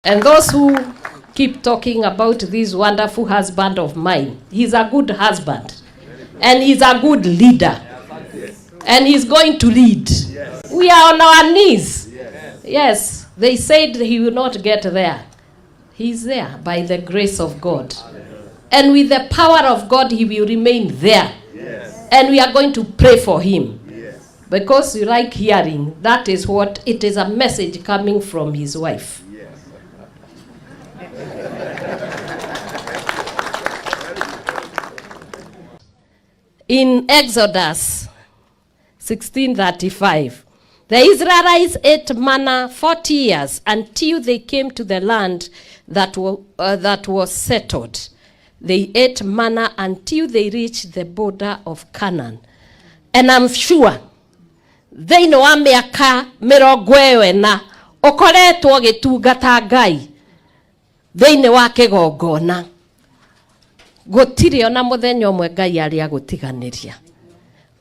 And those who keep talking about this wonderful husband of mine, he's a good husband. And he's a good leader. And he's going to lead. We are on our knees. Yes, they said he will not get there. He's there by the grace of God. And with the power of God, he will remain there. And we are going to pray for him. Because you like hearing, that is what, it is a message coming from his wife. In Exodus 16:35, the Israelites ate manna 40 years until they came to the land that was settled. They ate manna until they reached the border of Canaan. And I'm sure, thĩinĩ wa mĩaka 40 ũkoretwo gĩtungata Ngai thĩinĩ wa kĩgongona. Gũtirĩ ona mũthenya ũmwe Ngai arĩ agũtiganĩria.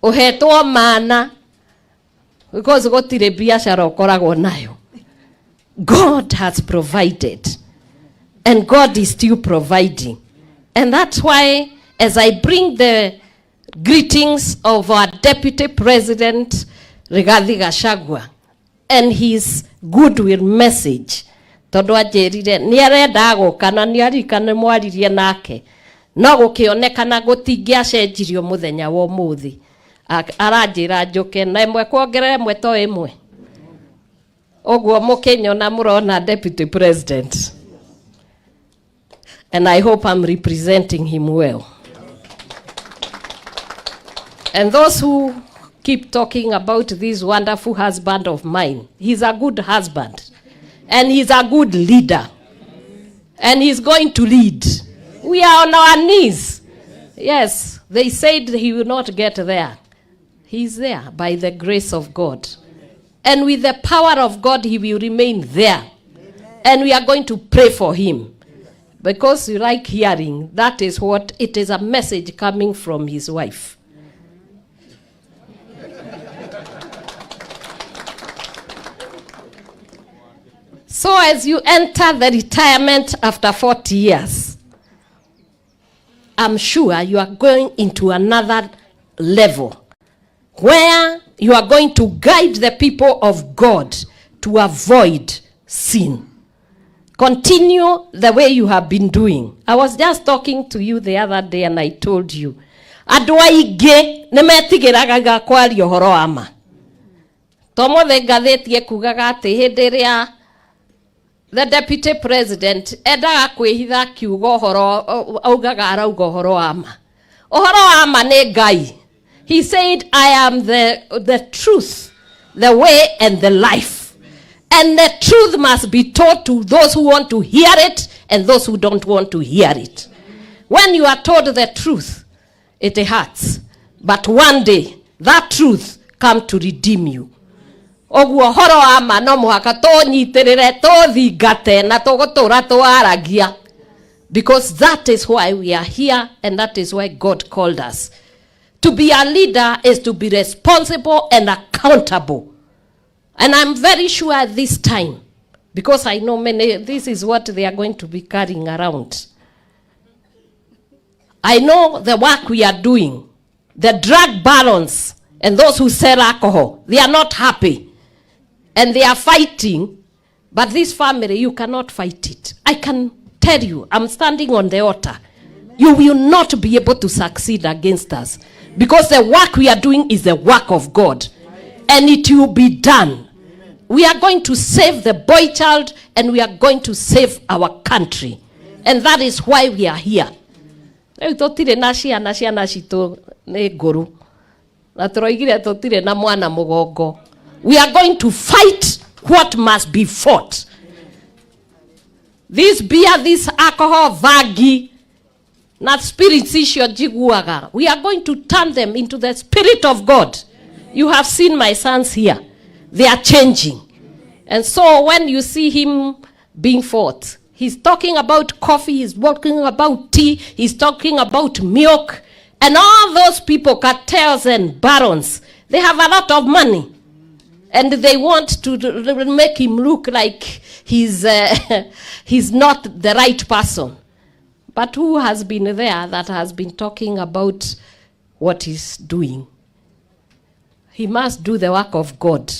Ũhetwo mana because gũtirĩ biacara ũkoragwo nayo. God has provided. And God is still providing. And that's why, as I bring the greetings of our Deputy President, Rigathi Gachagua, and his goodwill message, tondũ anjĩrire nĩ arenda gũka na nĩ arikana mwaririe nake, no gũkĩonekana gũtingĩacenjirio mũthenya wa ũmũthĩ. Aranjĩra njũke na ĩmwe kuongerera ĩmwe to ĩmwe. Ũguo mũkĩnyona mũrona Deputy President. And I hope I'm representing him well. And those who keep talking about this wonderful husband of mine, he's a good husband. And he's a good leader. And he's going to lead. We are on our knees. Yes, they said he will not get there. He's there by the grace of God. And with the power of God, he will remain there. And we are going to pray for him. Because you like hearing, that is what, it is a message coming from his wife. So as you enter the retirement after 40 years, I'm sure you are going into another level where you are going to guide the people of God to avoid sin. Continue the way you have been doing. I was just talking to you the other day and I told you, andũ aingĩ nĩ metigĩraga kwaria ũhoro wa ma. Tomothe ngathĩti ekugaga atĩ hĩndĩ ĩrĩa the Deputy President endaga kwĩhitha kiugo ũhoro augaga arauga ũhoro wa ma. Ũhoro wa ma nĩ Ngai. He said, I am the truth, the way and the life. And the truth must be taught to those who want to hear it and those who don't want to hear it. When you are told the truth, it hurts. But one day, that truth comes to redeem you. Oguo horo ama no muhaka tũnyitirĩre tũthingate na tũgũtũra tũaragia. Because that is why we are here and that is why God called us. To be a leader is to be responsible and accountable. And I'm very sure at this time, because I know many, this is what they are going to be carrying around. I know the work we are doing, the drug barons and those who sell alcohol, they are not happy. And they are fighting, but this family, you cannot fight it. I can tell you, I'm standing on the altar. You will not be able to succeed against us. Because the work we are doing is the work of God. And it will be done. We are going to save the boy child and we are going to save our country. And that is why we are here. We are going to fight what must be fought. This beer, this alcohol, vagi, not spirits, we are going to turn them into the Spirit of God. You have seen my sons here. They are changing. And so when you see him being fought, he's talking about coffee, he's talking about tea, he's talking about milk. And all those people, cartels and barons, they have a lot of money. And they want to make him look like he's not the right person. But who has been there that has been talking about what he's doing? He must do the work of God.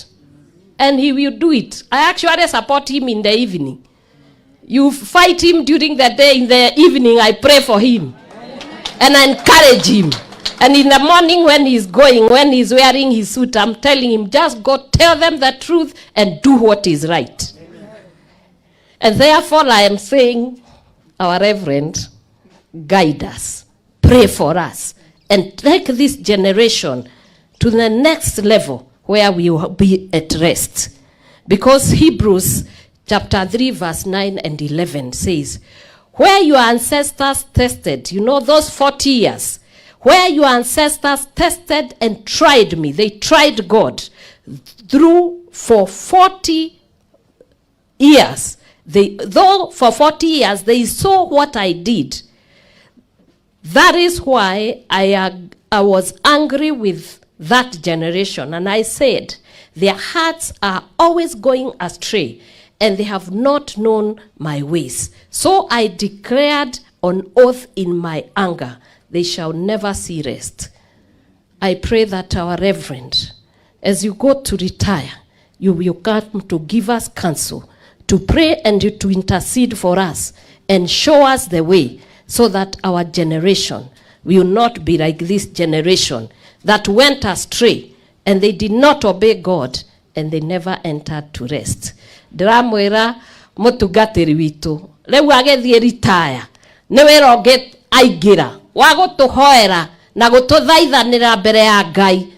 And he will do it. I actually support him in the evening. You fight him during the day. In the evening, I pray for him. And I encourage him. And in the morning when he's going, when he's wearing his suit, I'm telling him, just go tell them the truth and do what is right. Amen. And therefore I am saying, our Reverend, guide us, pray for us, and take this generation to the next level where we will be at rest. Because Hebrews chapter 3 verse 9 and 11 says, where your ancestors tested, you know, those 40 years, where your ancestors tested and tried me, they tried God through for 40 years. Though for 40 years they saw what I did. That is why I was angry with that generation. And I said, their hearts are always going astray, and they have not known my ways. So I declared on oath in my anger, they shall never see rest. I pray that our Reverend, as you go to retire, you will come to give us counsel, to pray and to intercede for us, and show us the way, so that our generation will not be like this generation that went astray, and they did not obey God, and they never entered to rest. Ndramwira mutungatiri witu riu agethie retire ni wira ungi aingira wa gutuhoera na gututhaithanira mbere ya Ngai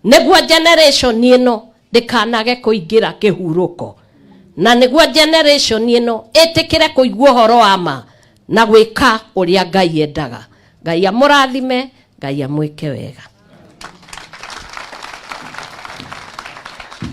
niguo generation ino ndikanage kuingira kihuruko, na niguo generation ino itikire kuigua horo wa ma na gwika uria Ngai endaga. Ngai amurathime, Ngai amwike wega.